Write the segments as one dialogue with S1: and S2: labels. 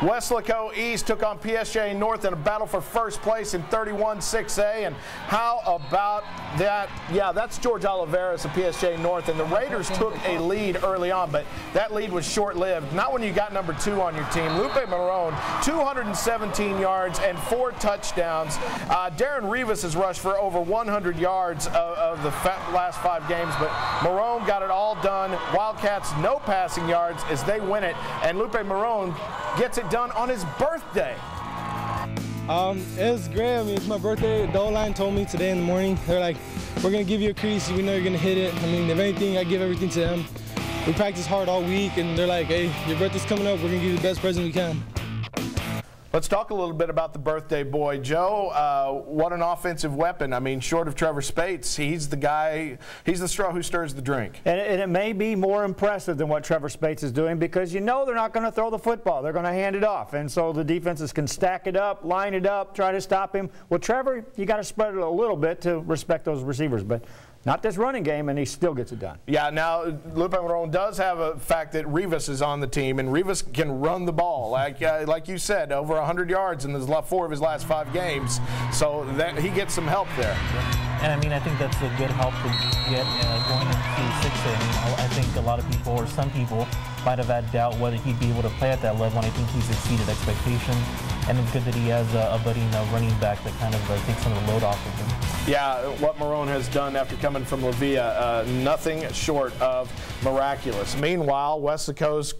S1: Weslaco East took on PSG North in a battle for first place in 31-6A. And how about that? Yeah, that's George Oliveras of PSG North. And the Raiders took a lead early on, but that lead was short-lived. Not when you got number 2 on your team. Lupe Marone, 217 yards and 4 touchdowns. Darren Rivas has rushed for over 100 yards of the last 5 games, but Marone got it all done. Wildcats no passing yards as they win it, and Lupe Marone gets it done on his birthday.
S2: It was great. I mean, it's my birthday. The O-line told me today in the morning, they're like, we're going to give you a crease. We know you're going to hit it. I mean, if anything, I give everything to them. We practice hard all week, and they're like, hey, your birthday's coming up. We're going to give you the best present we can.
S1: Let's talk a little bit about the birthday boy. Joe, what an offensive weapon. I mean, short of Trevor Spates, he's the guy, he's the straw who stirs the drink.
S3: And it may be more impressive than what Trevor Spates is doing because you know they're not going to throw the football. They're going to hand it off. And so the defenses can stack it up, line it up, try to stop him. Well, Trevor, you got to spread it a little bit to respect those receivers. But not this running game, and he still gets it done. Yeah, now Lupe Marone does have a fact that Rivas is on the team, and Rivas can run the ball. Like you said, over 100 yards in 4 of his last 5 games. So that he gets some help there.
S4: And I mean, I think that's a good help to get going into 6A. I mean, I think a lot of people, or some people, might have had doubt whether he'd be able to play at that level, and I think he's exceeded expectations. And it's good that he has a buddy running back that kind of takes some of the load off of him.
S1: Yeah, what Marone has done after coming from La Villa, nothing short of miraculous. Meanwhile, Weslaco's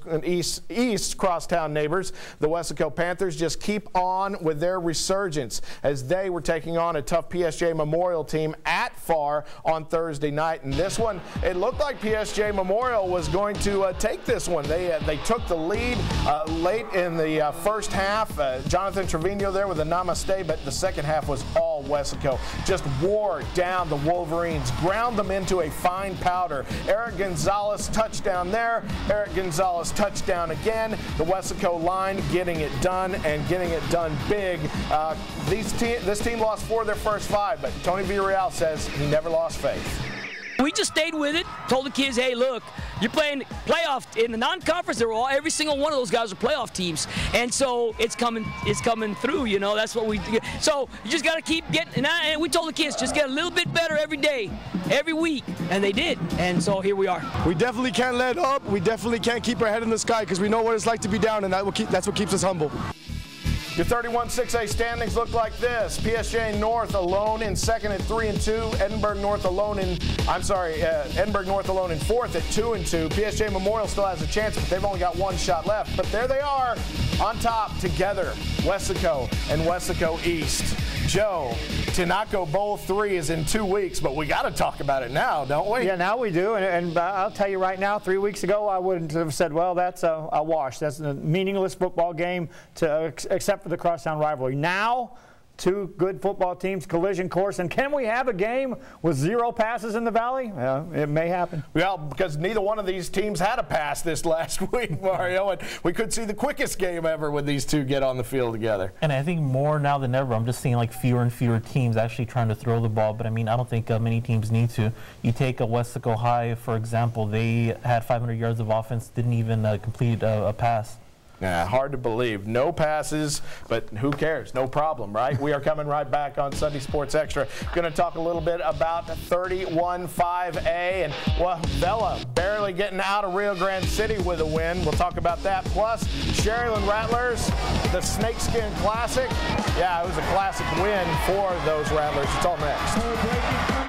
S1: East crosstown neighbors, the Weslaco Panthers, just keep on with their resurgence as they were taking on a tough PSG Memorial team at FAR on Thursday night. And this one, it looked like PSG Memorial was going to take this one. They took the lead late in the first half. Jonathan Trevino there with a namaste, but the second half was all Weslaco. Just wore down the Wolverines, ground them into a fine powder. Eric Gonzalez touchdown there. Eric Gonzalez touchdown again. The Weslaco line getting it done and getting it done big. This team lost 4 of their first 5, but Tony Villarreal says he never lost faith.
S5: We just stayed with it, told the kids, hey, look, you're playing playoff in the non-conference. Every single one of those guys are playoff teams, and so it's coming through. You know, that's what we do. So you just got to keep getting. And we told the kids, just get a little bit better every day, every week, and they did. And so here we are.
S6: We definitely can't let up. We definitely can't keep our head in the sky because we know what it's like to be down, and that's what keeps us humble.
S1: Your 31-6A standings look like this. PSG North alone in 2nd at 3-2. Edinburgh North alone in, Edinburgh North alone in 4th at 2-2. PSG Memorial still has a chance, but they've only got 1 shot left. But there they are on top together, Weslaco and Weslaco East. Joe, Tinaco Bowl 3 is in 2 weeks, but we got to talk about it now, don't we?
S3: Yeah, now we do. And I'll tell you right now, 3 weeks ago, I wouldn't have said, well, that's a wash. That's a meaningless football game except for the crosstown rivalry. Now, 2 good football teams, collision course, and can we have a game with 0 passes in the Valley? It may happen.
S1: Well, because neither one of these teams had a pass this last week, Mario, and we could see the quickest game ever when these 2 get on the field together.
S4: And I think more now than ever, I'm just seeing like fewer and fewer teams actually trying to throw the ball, but I mean, I don't think many teams need to. You take a Weslaco High, for example, they had 500 yards of offense, didn't even complete a pass.
S1: Yeah, hard to believe. No passes, but who cares? No problem, right? We are coming right back on Sunday Sports Extra. Going to talk a little bit about 31-5A and, well, Vela barely getting out of Rio Grande City with a win. We'll talk about that. Plus, Sherryland Rattlers, the Snakeskin Classic. Yeah, it was a classic win for those Rattlers. It's all next.